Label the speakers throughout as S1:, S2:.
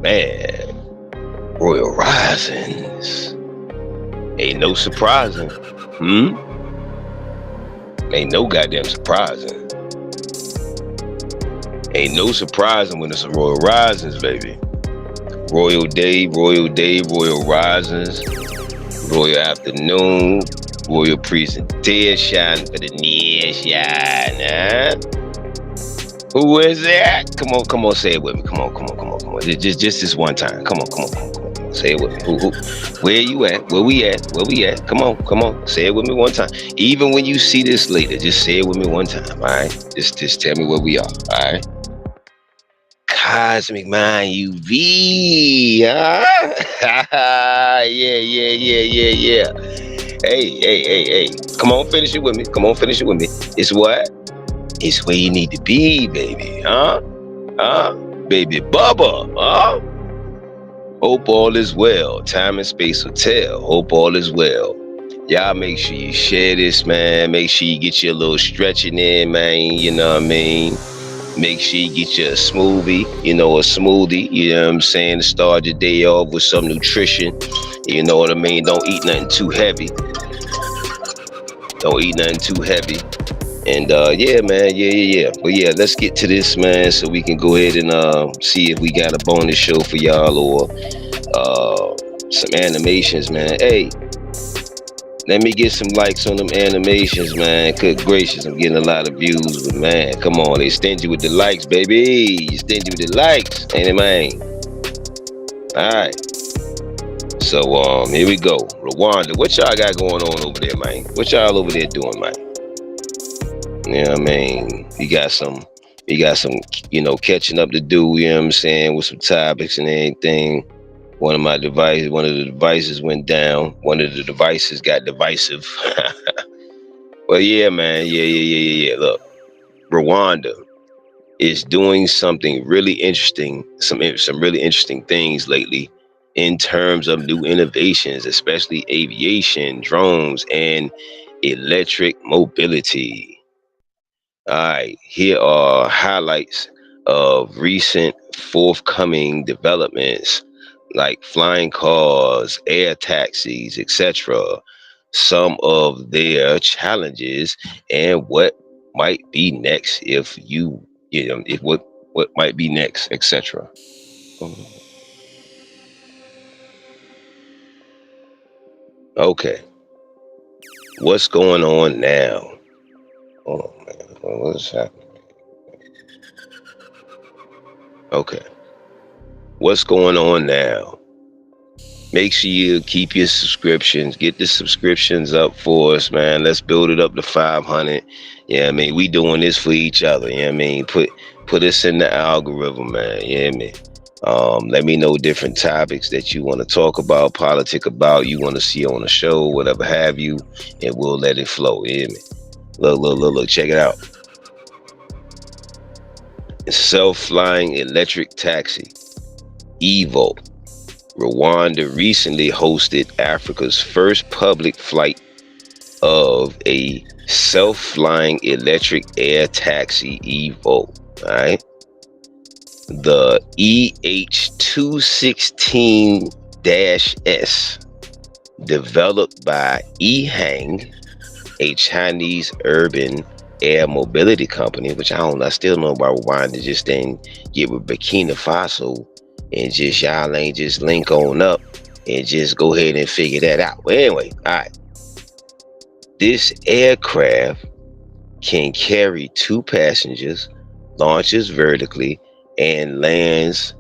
S1: Man, Royal Risings. Ain't no surprising. Ain't no goddamn surprising. Ain't no surprising when it's a Royal Risings, baby. Royal Day, Royal Risings, Royal Afternoon, Royal Presentation for the nation, huh? Who is that? Come on, say it with me. Come on. Just this one time. Come on. Say it with me. Who? Where you at? Where we at? Where we at? Come on, come on. Say it with me one time. Even when you see this later, just say it with me one time. All right. Just tell me where we are. All right. Cozmik Mind UV. Huh? Yeah. Hey. Come on, finish it with me. Come on, finish it with me. It's what? It's where you need to be, baby. Huh? Huh? Baby Bubba. Huh? Hope all is well. Time and space will tell. Hope all is well. Y'all make sure you share this, man. Make sure you get your little stretching in, man. You know what I mean? Make sure you get you a smoothie, a smoothie, you know what I'm saying? To start your day off with some nutrition. You know what I mean? Don't eat nothing too heavy. Don't eat nothing too heavy. And yeah, man, yeah. But yeah, let's get to this, man, so we can go ahead and see if we got a bonus show for y'all or some animations, man. Hey, let me get some likes on them animations, man. Good gracious, I'm getting a lot of views, but man, come on, they stingy with the likes, baby. You stingy with the likes, ain't it, man? All right. So here we go. Rwanda, what y'all got going on over there, man? What y'all over there doing, man? You know what I mean? You got some, catching up to do, you know what I'm saying, with some topics and everything. One of the devices went down. One of the devices got divisive. Well, yeah, man. Yeah. Look, Rwanda is doing something really interesting, some really interesting things lately in terms of new innovations, especially aviation, drones, and electric mobility. All right, here are highlights of recent forthcoming developments like flying cars, air taxis, etc. Some of their challenges and what might be next if what might be next, etc. Okay, what's going on now? Oh man, what's happening? Okay, what's going on now? Make sure you keep your subscriptions. Get the subscriptions up for us, man. Let's build it up to 500. Yeah, I mean, we doing this for each other. Yeah, I mean, put us in the algorithm, man. Yeah, I mean. Let me know different topics that you want to talk about, politic about, you want to see on the show, whatever have you, and we'll let it flow. Yeah, man. Look, check it out. Self-flying electric taxi, Evo. Rwanda recently hosted Africa's first public flight of a self-flying electric air taxi, Evo. All right. The EH216-S, developed by EHang, a Chinese urban air mobility company, which I still know about Rwanda just didn't get with Burkina Faso and just y'all ain't just link on up and just go ahead and figure that out. But anyway, all right. This aircraft can carry 2 passengers, launches vertically, and lands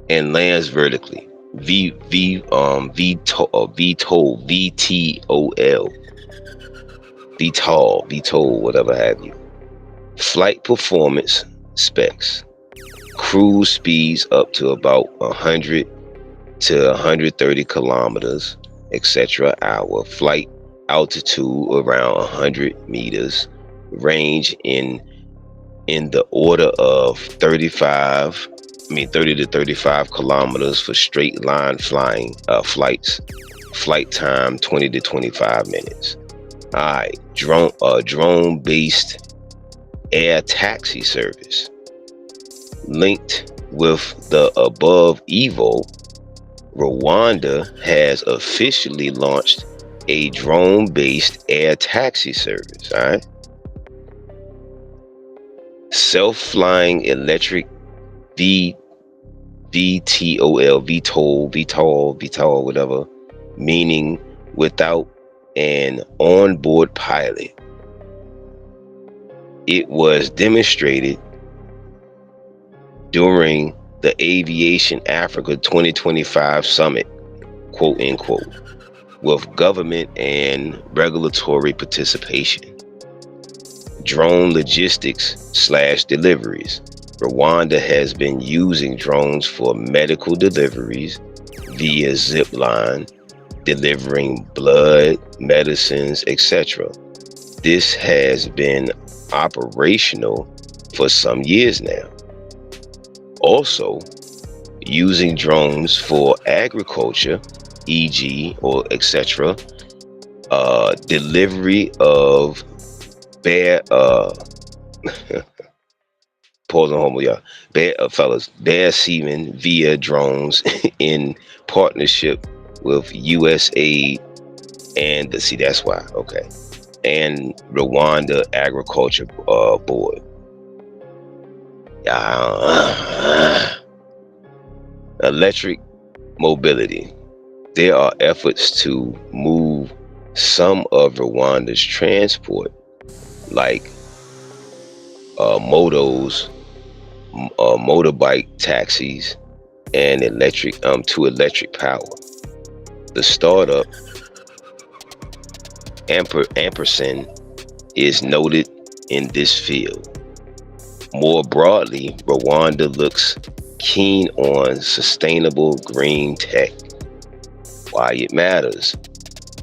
S1: vertically. VTOL, whatever have you. Flight performance specs: cruise speeds up to about 100 to 130 kilometers, etc. hour. Flight altitude around 100 meters. Range in the order of 30 to 35 kilometers for straight line flights. Flight time 20 to 25 minutes. All right, drone based air taxi service. Linked with the above Evo, Rwanda has officially launched a drone based air taxi service. All right. Self-flying electric VTOL, whatever, meaning without an onboard pilot. It was demonstrated during the Aviation Africa 2025 Summit, quote unquote, with government and regulatory participation. Drone logistics slash deliveries. Rwanda has been using drones for medical deliveries via zipline, delivering blood, medicines, etc. This has been operational for some years now. Also, using drones for agriculture, e.g., or etc., delivery of bear, pause on homo, yeah, bear, fellas, bear semen via drones in partnership with USAID and see that's why, okay, and Rwanda Agriculture Board. Electric mobility. There are efforts to move some of Rwanda's transport, like motos, motorbike taxis, and electric to electric power. The startup Empress is noted in this field. More broadly, Rwanda looks keen on sustainable green tech. Why it matters.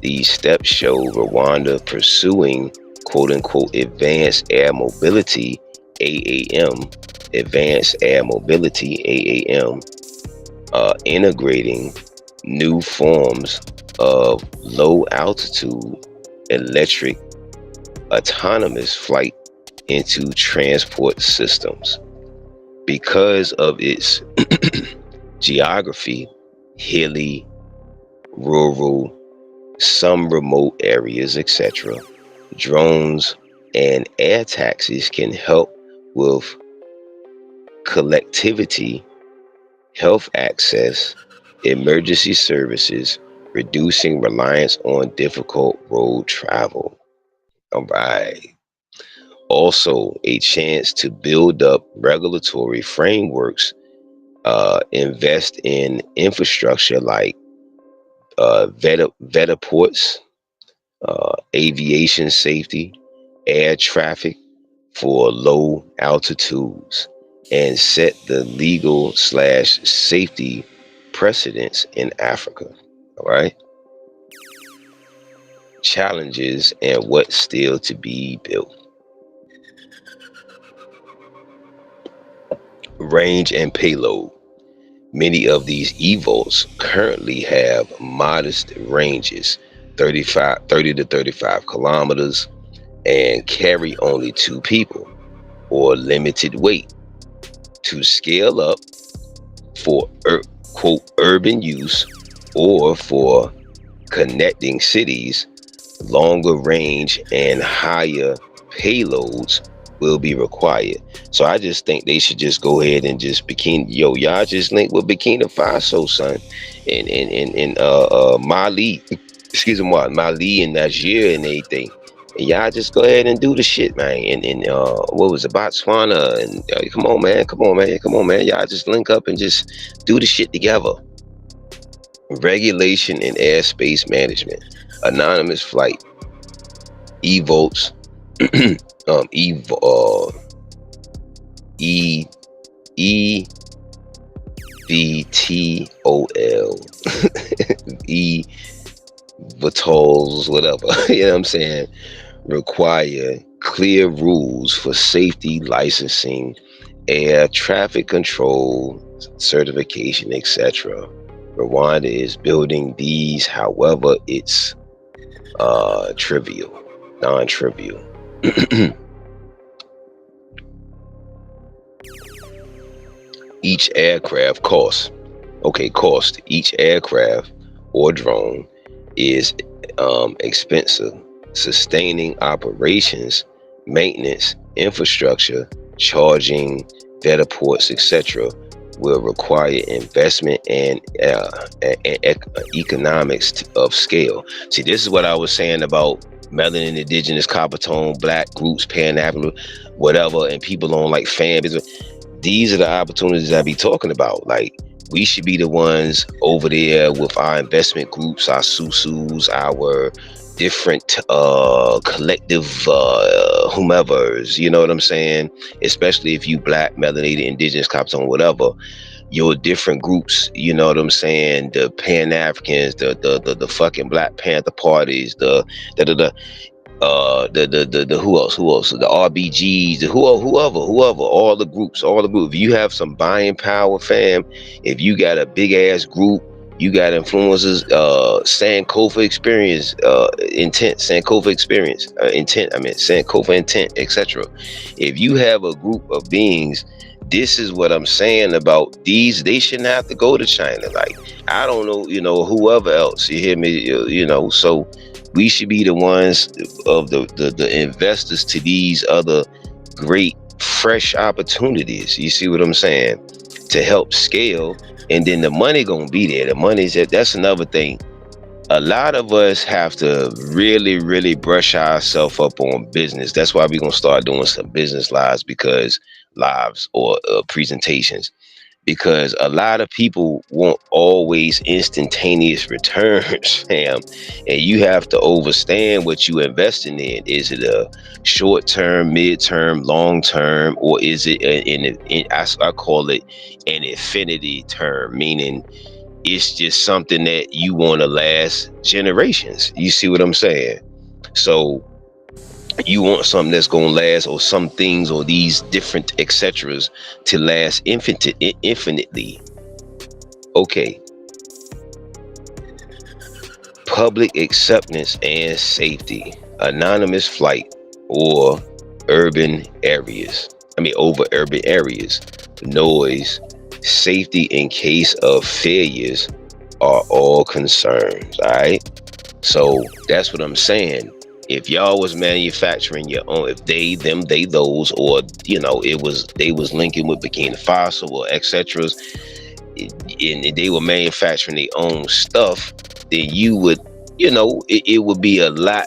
S1: These steps show Rwanda pursuing quote unquote advanced air mobility, AAM, advanced air mobility, AAM, integrating new forms of low altitude electric autonomous flight into transport systems. Because of its geography, hilly, rural, some remote areas, etc., drones and air taxis can help with collectivity, health access, emergency services, reducing reliance on difficult road travel. All right. Also, a chance to build up regulatory frameworks, invest in infrastructure like vetaports, aviation safety, air traffic for low altitudes, and set the legal slash safety precedents in Africa. All right. Challenges and what's still to be built. Range and payload. Many of these eVTOLs currently have modest ranges, 30 to 35 kilometers, and carry only 2 people, or limited weight. To scale up for quote urban use or for connecting cities, longer range and higher payloads will be required. So I just think they should just go ahead and just y'all just link with Burkina Faso, son, and Mali, excuse me, Mali and Niger and everything. And y'all just go ahead and do the shit, man. And what was it, Botswana? And come on, man, come on, man, come on, man. Y'all just link up and just do the shit together. Regulation and airspace management, anonymous flight, eVTOLs, eVTOLs, whatever. You know what I'm saying? Require clear rules for safety, licensing, air traffic control, certification, etc. Rwanda is building these, however, it's non-trivial. Each aircraft cost. Each aircraft or drone is expensive. Sustaining operations, maintenance, infrastructure, charging, vetaports, etc., will require investment and economics of scale. See, this is what I was saying about melanin, indigenous, copper tone, black groups, Pan-African, whatever, and people on like fan business. these are the opportunities I be talking about. Like, we should be the ones over there with our investment groups, our susus, our different collective whomevers, you know what I'm saying? Especially if you black, melanated, indigenous, Copton, whatever, your different groups, you know what I'm saying? The Pan Africans, the fucking Black Panther parties, the the who else the RBGs, the whoever, all the groups. If you have some buying power, fam, if you got a big ass group, you got influencers, Sankofa experience, intent, Sankofa experience, intent, I mean Sankofa intent, etc. If you have a group of beings, this is what I'm saying about these. They shouldn't have to go to China. Like, I don't know, whoever else, you hear me, so we should be the ones of the investors to these other great fresh opportunities. You see what I'm saying? To help scale, and then the money gonna be there. The money's that's another thing. A lot of us have to really, really brush ourselves up on business. That's why we're gonna start doing some business lives or presentations, because a lot of people want always instantaneous returns, fam. And you have to understand what you investing in. Is it a short term, mid term, long term, or is it I call it an infinity term, meaning it's just something that you want to last generations. You see what I'm saying? So you want something that's gonna last, or some things, or these different etceteras to last infinitely. Okay, public acceptance and safety, anonymous flight, or urban areas. Over urban areas, noise, safety in case of failures are all concerns. All right. So that's what I'm saying. If y'all was manufacturing your own, if they, them, they, those, or they was linking with Burkina Faso or etc., and they were manufacturing their own stuff, then you would, it would be a lot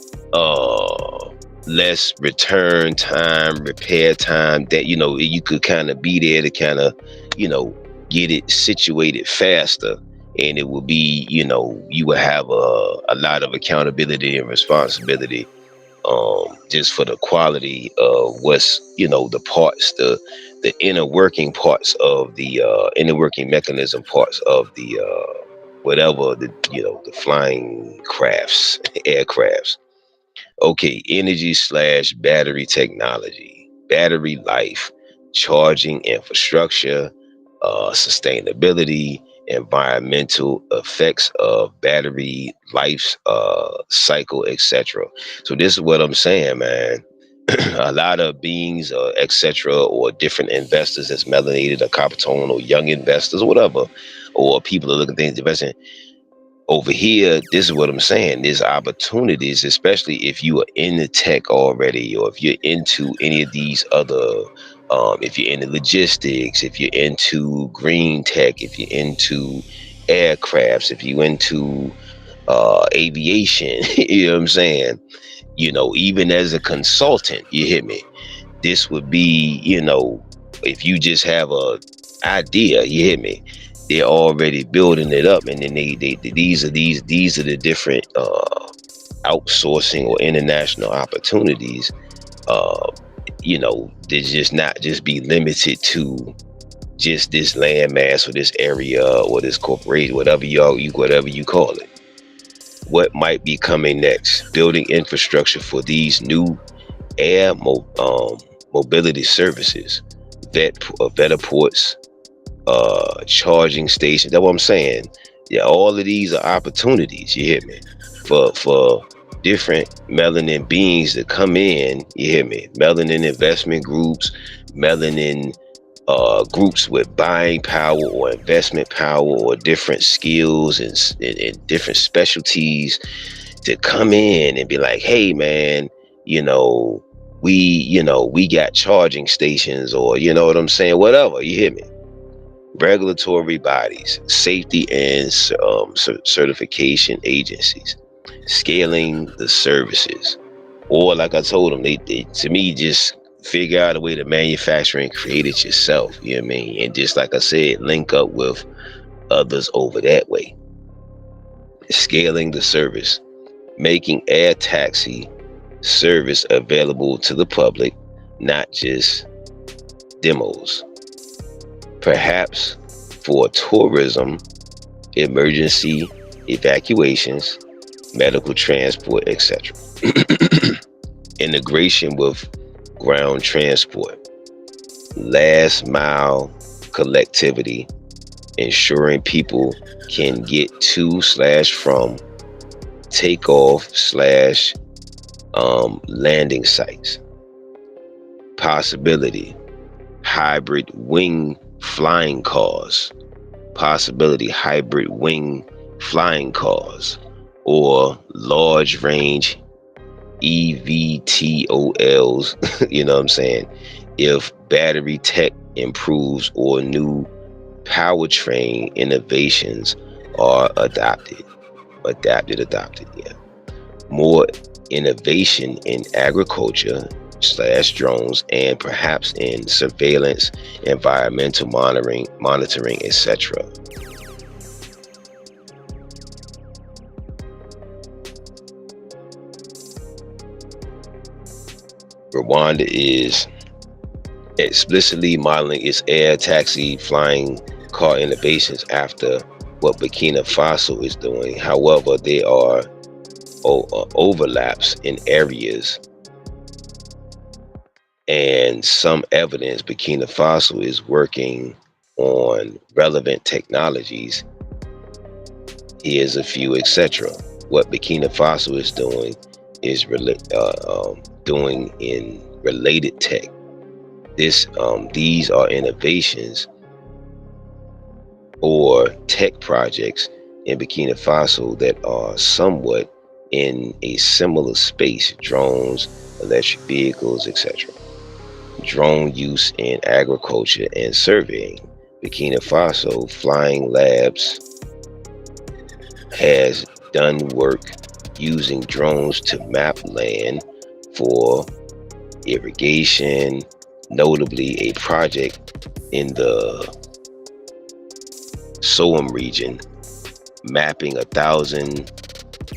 S1: less return time, repair time, that you could kind of be there to kind of, you know, get it situated faster. And it would be, you would have a lot of accountability and responsibility, just for the quality of what's, the parts, the inner working parts of the inner working mechanism parts of the whatever, the flying crafts, aircrafts. Okay, energy slash battery technology, battery life, charging infrastructure, sustainability, environmental effects of battery life's cycle, etc. So this is what I'm saying, man. A lot of beings, etc., or different investors that's melanated or copper tone, or young investors, or whatever, or people are looking at things investing over here. This is what I'm saying. There's opportunities, especially if you are in the tech already, or if you're into any of these other, if you're into logistics, if you're into green tech, if you're into aircrafts, if you're into aviation, you know what I'm saying? Even as a consultant, you hear me? This would be, if you just have a idea, you hear me? They're already building it up, and then these are the different outsourcing or international opportunities. Uh, they just not just be limited to just this landmass or this area or this corporation, whatever whatever you call it. What might be coming next? Building infrastructure for these new air mobility services, vetaports, charging stations. That's what I'm saying. Yeah, all of these are opportunities. You hear me? For different melanin beings to come in. You hear me? Melanin investment groups, melanin groups with buying power or investment power or different skills and different specialties to come in and be like, hey man, we got charging stations, or you know what I'm saying, whatever. You hear me? Regulatory bodies, safety and certification agencies, scaling the services, or like I told them, they to me just figure out a way to manufacture and create it yourself. You know what I mean? And just like I said, link up with others over that way. Scaling the service, making air taxi service available to the public, not just demos. Perhaps for tourism, emergency evacuations, medical transport, etc. Integration with ground transport, last mile collectivity, ensuring people can get to slash from takeoff slash landing sites. Possibility, hybrid wing flying cars. Possibility, hybrid wing flying cars or large range EVTOLs, you know what I'm saying? If battery tech improves or new powertrain innovations are adopted, yeah. More innovation in agriculture slash drones and perhaps in surveillance, environmental monitoring, etc. Rwanda is explicitly modeling its air taxi flying car innovations after what Burkina Faso is doing. However, there are overlaps in areas and some evidence Burkina Faso is working on relevant technologies. Here's a few, etc. What Burkina Faso is doing is doing in related tech. These are innovations or tech projects in Burkina Faso that are somewhat in a similar space: drones, electric vehicles, etc. Drone use in agriculture and surveying. Burkina Faso Flying Labs has done work using drones to map land for irrigation, notably a project in the Soam region, mapping 1,000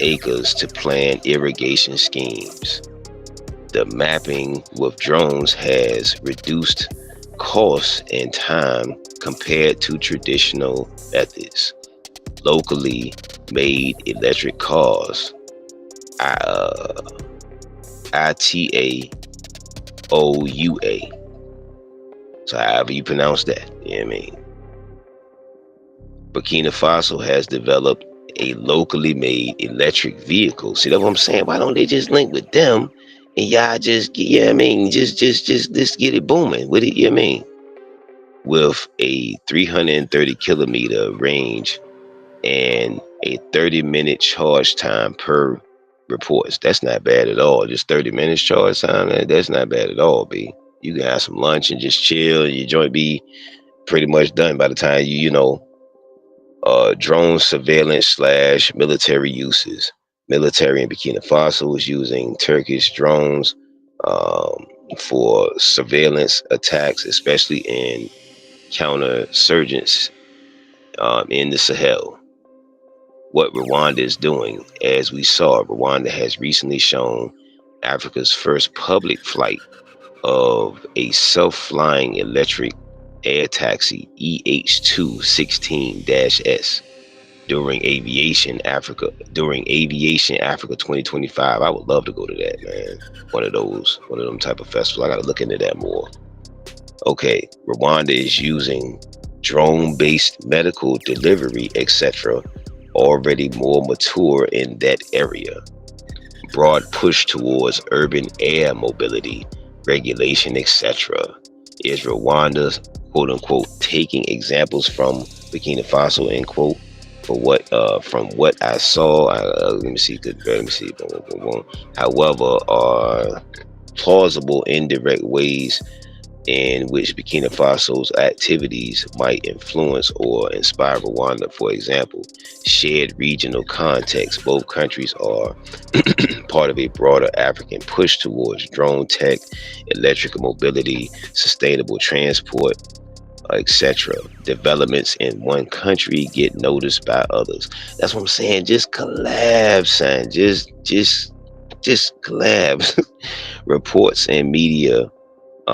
S1: acres to plan irrigation schemes. The mapping with drones has reduced costs and time compared to traditional methods. Locally made electric cars, ITAOUA. So however you pronounce that, you know what I mean? Burkina Faso has developed a locally made electric vehicle. See, that's what I'm saying. Why don't they just link with them and y'all just get, you know what I mean? Just get it booming with it, you know what I mean? With a 330 kilometer range and a 30-minute charge time per reports. That's not bad at all. Just 30 minutes charge time, that's not bad at all, B. You can have some lunch and just chill. Your joint be pretty much done by the time drone surveillance slash military uses. Military in Burkina Faso is using Turkish drones for surveillance attacks, especially in counterinsurgents in the Sahel. What Rwanda is doing, as we saw, Rwanda has recently shown Africa's first public flight of a self-flying electric air taxi EH216-S during Aviation Africa 2025. I would love to go to that, man. One of them type of festivals. I gotta look into that more. Okay, Rwanda is using drone-based medical delivery, etc., already more mature in that area. Broad push towards urban air mobility, regulation, etc. Is Rwanda, quote unquote, taking examples from Burkina Faso, end quote, for what from what I saw. Let me see. However, are plausible indirect ways in which Burkina Faso's activities might influence or inspire Rwanda. For example, shared regional context. Both countries are part of a broader African push towards drone tech, electric mobility, sustainable transport, etc. Developments in one country get noticed by others. That's what I'm saying. Just collabs, son. Just collabs. reports and media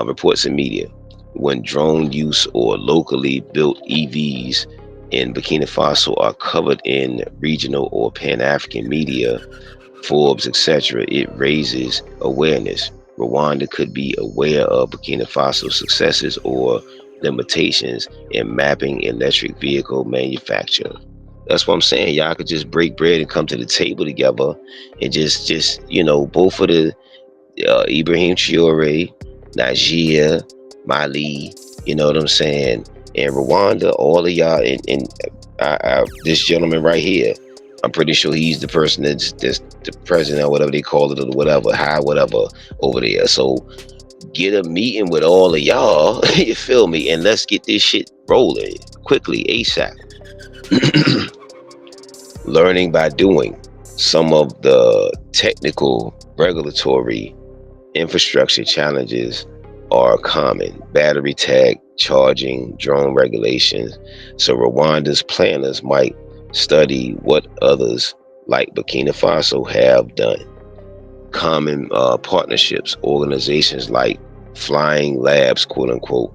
S1: Reports in media. When drone use or locally built EVs in Burkina Faso are covered in regional or Pan-African media, Forbes, etc., it raises awareness. Rwanda could be aware of Burkina Faso's successes or limitations in mapping electric vehicle manufacture. That's what I'm saying. Y'all could just break bread and come to the table together and just both of the Ibrahim Traore, Nigeria, Mali, you know what I'm saying, and Rwanda, all of y'all, and this gentleman right here, I'm pretty sure he's the person that's the president or whatever they call it, or whatever, high whatever over there. So get a meeting with all of y'all, you feel me, and let's get this shit rolling quickly, ASAP. Learning by doing. Some of the technical, regulatory, infrastructure challenges are common. Battery tech, charging, drone regulations. So Rwanda's planners might study what others like Burkina Faso have done. Common partnerships, organizations like Flying Labs, quote unquote,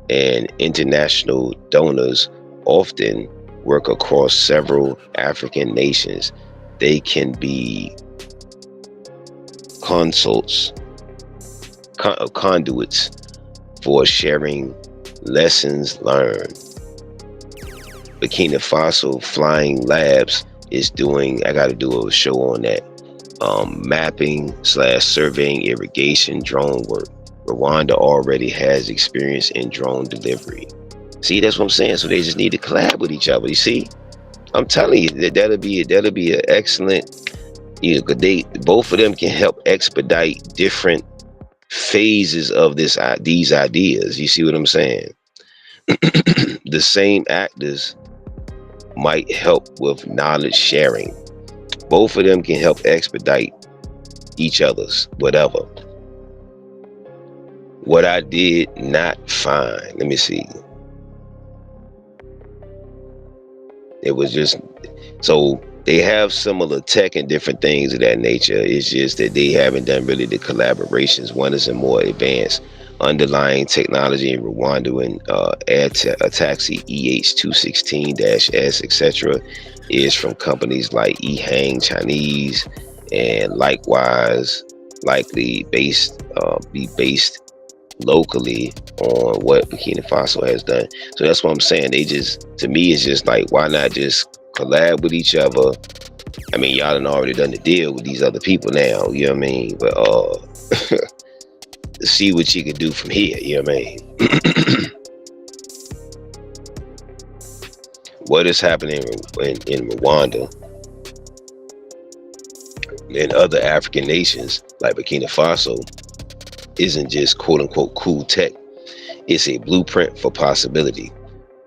S1: and international donors often work across several African nations. They can be conduits for sharing lessons learned. Burkina Faso Flying Labs is doing, I got to do a show on that, mapping/surveying irrigation drone work. Rwanda already has experience in drone delivery. See, that's what I'm saying. So they just need to collab with each other. You see, I'm telling you that'll be an excellent. Cause both of them can help expedite different phases of these ideas. You see what I'm saying? The same actors might help with knowledge sharing. Both of them can help expedite each other's whatever. What I did not find, let me see. It was just, so they have similar tech and different things of that nature. It's just that they haven't done really the collaborations. One is a more advanced underlying technology in Rwanda, and a taxi EH216-S, etc., is from companies like eHang Chinese, and likewise likely be based locally on what Burkina Faso has done. So that's what I'm saying. To me, it's just like, why not just collab with each other? I mean, y'all done already done the deal with these other people now, you know what I mean? But see what you can do from here, you know what I mean? What is happening in Rwanda and other African nations like Burkina Faso isn't just quote unquote cool tech. It's a blueprint for possibility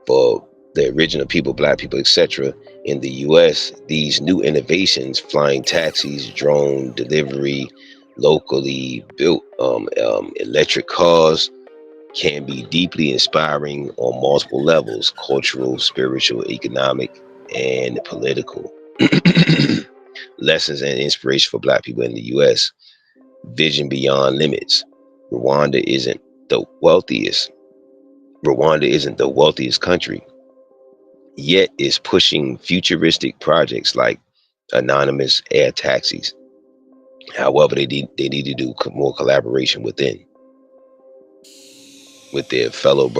S1: for the original people, black people, etc. In the US, these new innovations, flying taxis, drone delivery, locally built electric cars, can be deeply inspiring on multiple levels: cultural, spiritual, economic, and political. Lessons and inspiration for black people in the US. Vision beyond limits. Rwanda isn't the wealthiest. Rwanda isn't the wealthiest country, yet is pushing futuristic projects like anonymous air taxis. However, they need to do more collaboration with their fellow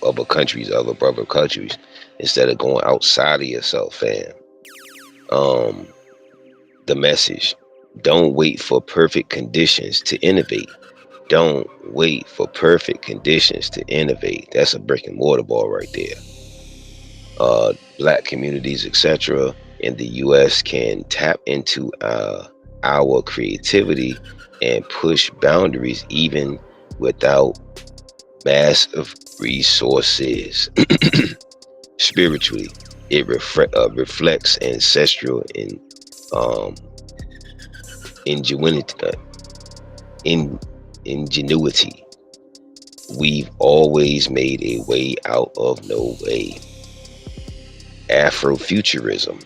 S1: other countries, other brother countries, instead of going outside of yourself, fam. The message: don't wait for perfect conditions to innovate. Don't wait for perfect conditions to innovate. That's a brick and mortar ball right there. Black communities, etc., in the US can tap into our creativity and push boundaries even without massive resources. Spiritually, it reflects ancestral and um, ingenuity. In ingenuity, we've always made a way out of no way. Afrofuturism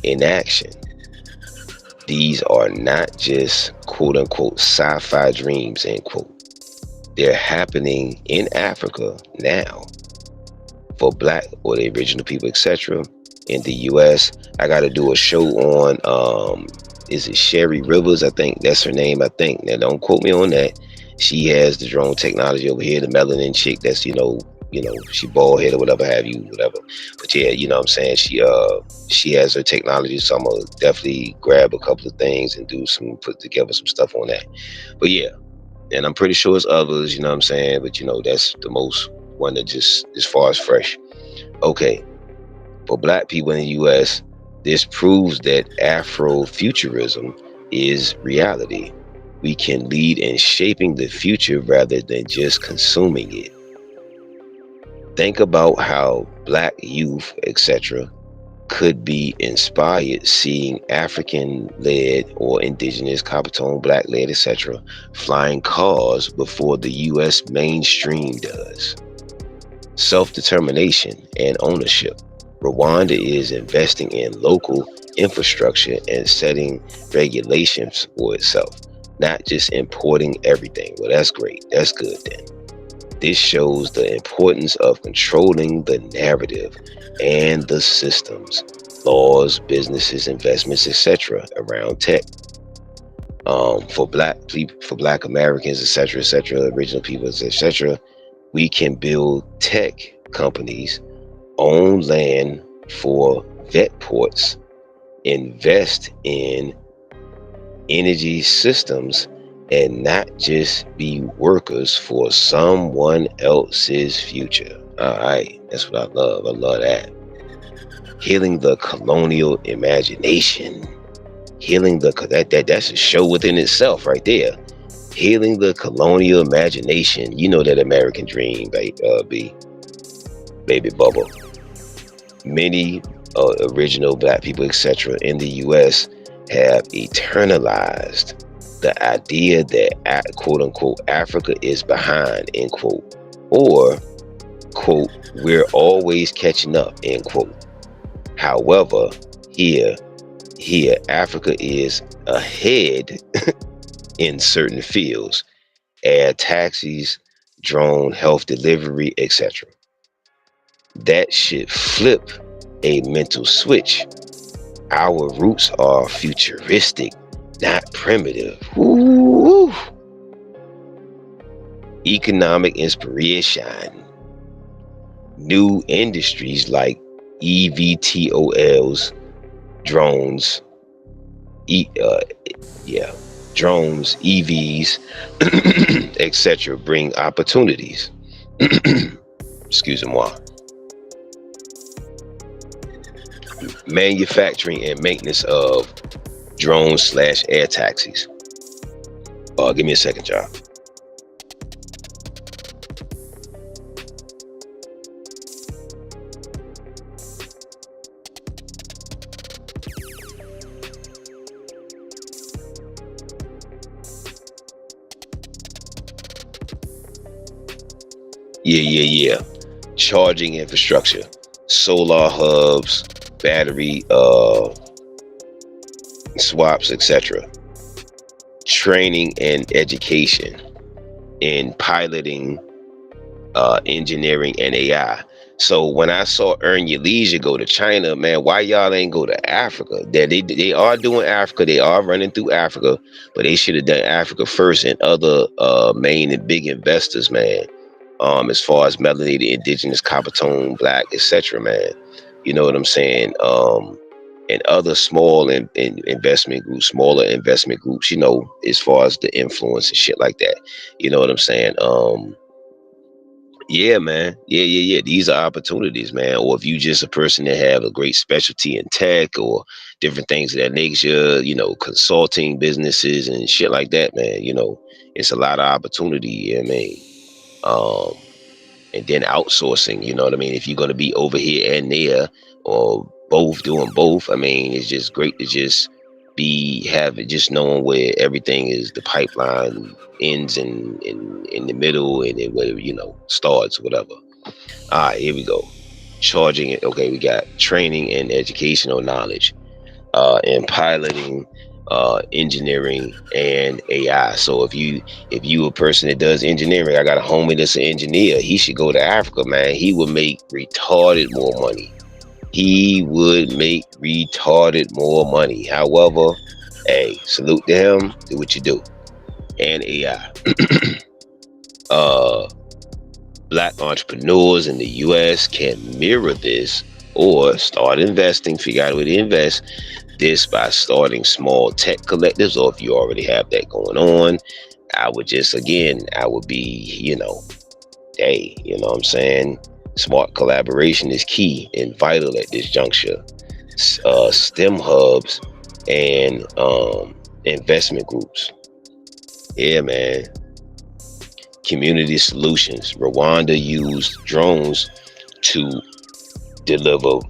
S1: in action. These are not just quote unquote sci-fi dreams, end quote. They're happening in Africa now for black or the original people, etc. In the US. I gotta do a show on is it Sherry Rivers? I think that's her name. I think. Now don't quote me on that. She has the drone technology over here, the melanin chick that's, she bald head or whatever have you, whatever. But yeah, you know what I'm saying? She has her technology, so I'm gonna definitely grab a couple of things and put together some stuff on that. But yeah, and I'm pretty sure it's others, you know what I'm saying? But that's the most one that just as far as fresh. Okay, for black people in the US, this proves that Afrofuturism is reality. We can lead in shaping the future rather than just consuming it. Think about how black youth, etc., could be inspired seeing African led or indigenous, copper tone, black led, etc., flying cars before the US mainstream does. Self determination and ownership. Rwanda is investing in local infrastructure and setting regulations for itself, not just importing everything. Well, that's great. That's good then. This shows the importance of controlling the narrative and the systems, laws, businesses, investments, etc. around tech. For Black Americans, etc., original peoples, etc., we can build tech companies, own land for vet ports, invest in energy systems, and not just be workers for someone else's future. All right, that's what I love. I love that. Healing the colonial imagination. Healing that's a show within itself right there. Healing the colonial imagination. You know that American dream, baby bubble. Many original black people, etc., in the US have eternalized the idea that quote unquote Africa is behind, end quote, or quote, we're always catching up, end quote. However, here, Africa is ahead in certain fields, air taxis, drone health delivery, etc. That should flip a mental switch. Our roots are futuristic, not primitive. Ooh. Economic inspiration. New industries like EVTOLs, drones, drones, EVs, etc. bring opportunities. Excuse me. Manufacturing and maintenance of drones/air taxis. Give me a second, y'all. Yeah. Charging infrastructure, solar hubs, battery swaps, etc. Training and education in piloting, engineering, and AI. So when I saw Earn Your Leisure go to China, man, why y'all ain't go to Africa? They are doing Africa. They are running through Africa, but they should have done Africa first and other main and big investors, man. As far as melanated, indigenous, copper tone, black, etc., man. You know what I'm saying? And other smaller investment groups, as far as the influence and shit like that. You know what I'm saying? Yeah, man. Yeah. These are opportunities, man. Or if you just a person that have a great specialty in tech or different things of that nature, consulting businesses and shit like that, man. It's a lot of opportunity. Yeah, I mean, and then outsourcing. You know what I mean? If you're going to be over here and there, or both, doing both, I mean, it's just great to just have it, just knowing where everything is, the pipeline ends in the middle, and then where, starts, whatever. All right, here we go. Charging it. Okay, we got training and educational knowledge, and piloting, engineering, and AI. So if you a person that does engineering, I got a homie that's an engineer. He should go to Africa, man. He would make retarded more money. He would make retarded more money. However, hey, salute to him. Do what you do. And AI. Black entrepreneurs in the US can mirror this, or start investing, figure out where to invest this by starting small tech collectives, or if you already have that going on. I would be, hey, you know what I'm saying? Smart collaboration is key and vital at this juncture. STEM hubs and investment groups. Yeah, man. Community solutions. Rwanda used drones to deliver,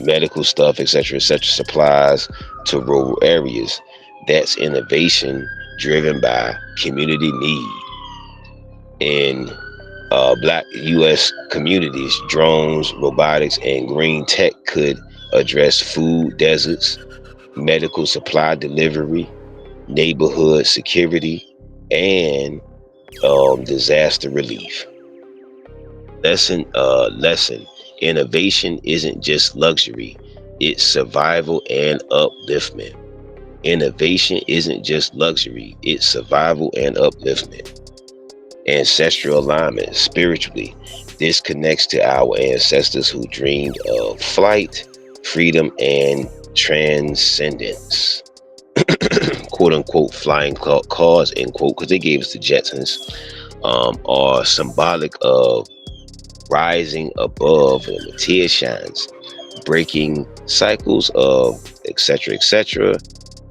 S1: medical stuff, etc., supplies to rural areas. That's innovation driven by community need. In Black U.S. communities, drones, robotics, and green tech could address food deserts, medical supply delivery, neighborhood security, and disaster relief. Lesson. Innovation isn't just luxury, it's survival and upliftment. Innovation isn't just luxury, it's survival and upliftment. Ancestral alignment. Spiritually, this connects to our ancestors who dreamed of flight, freedom, and transcendence. Quote unquote flying cars, end quote, because they gave us the Jetsons, are symbolic of rising above the material shines, breaking cycles of etc.,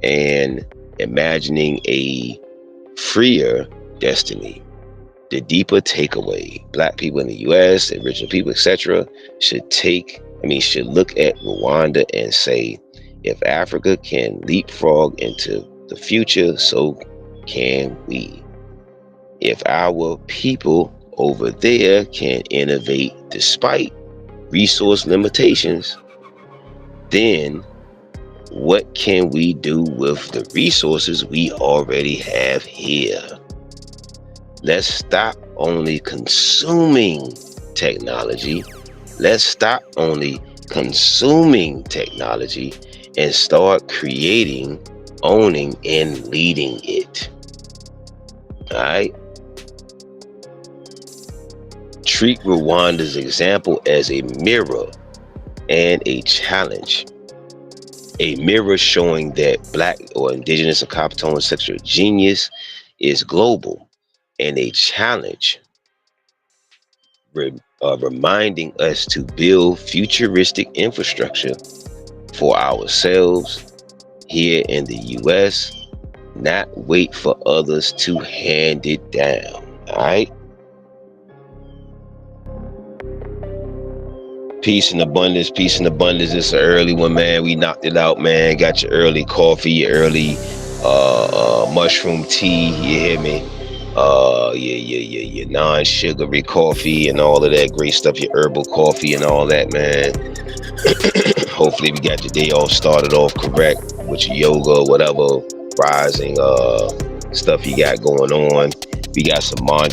S1: and imagining a freer destiny. The deeper takeaway: Black people in the US, original people, etc., should look at Rwanda and say, if Africa can leapfrog into the future, so can we. If our people over there can innovate despite resource limitations, then what can we do with the resources we already have here? Let's stop only consuming technology. Let's stop only consuming technology and start creating, owning, and leading it. All right? Treat Rwanda's example as a mirror and a challenge. A mirror showing that Black or Indigenous or Copper Tone sexual genius is global, and a challenge reminding us to build futuristic infrastructure for ourselves here in the US, not wait for others to hand it down. All right? Peace and abundance, peace and abundance. It's an early one, man. We knocked it out, man. Got your early coffee, your early mushroom tea, you hear me? Your non-sugary coffee and all of that great stuff, your herbal coffee and all that, man. Hopefully we got your day all started off correct with your yoga, whatever rising stuff you got going on. We got some mon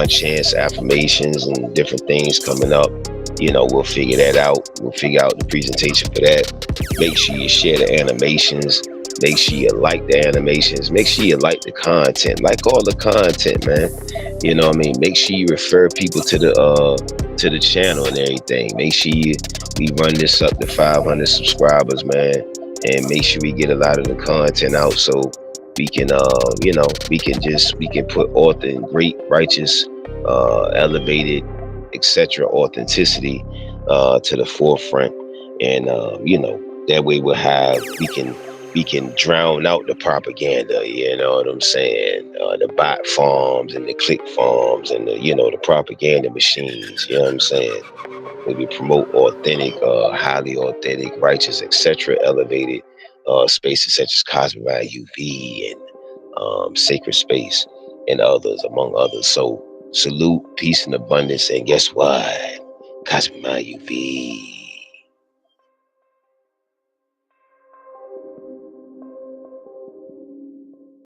S1: chants, affirmations, and different things coming up. We'll figure that out. We'll figure out the presentation for that. Make sure you share the animations. Make sure you like the animations. Make sure you like the content. Like all the content, man. You know what I mean? Make sure you refer people to the channel and everything. Make sure we run this up to 500 subscribers, man. And make sure we get a lot of the content out so we can we can put author and great, righteous, elevated, etc. authenticity to the forefront, and that way we can we can drown out the propaganda. You know what I'm saying? The bot farms and the click farms and the propaganda machines. You know what I'm saying? Where we promote authentic, highly authentic, righteous, etc., elevated spaces such as Cosmik UV and Sacred Space and others, among others. So salute, peace, and abundance. And guess what? Cosmik UV.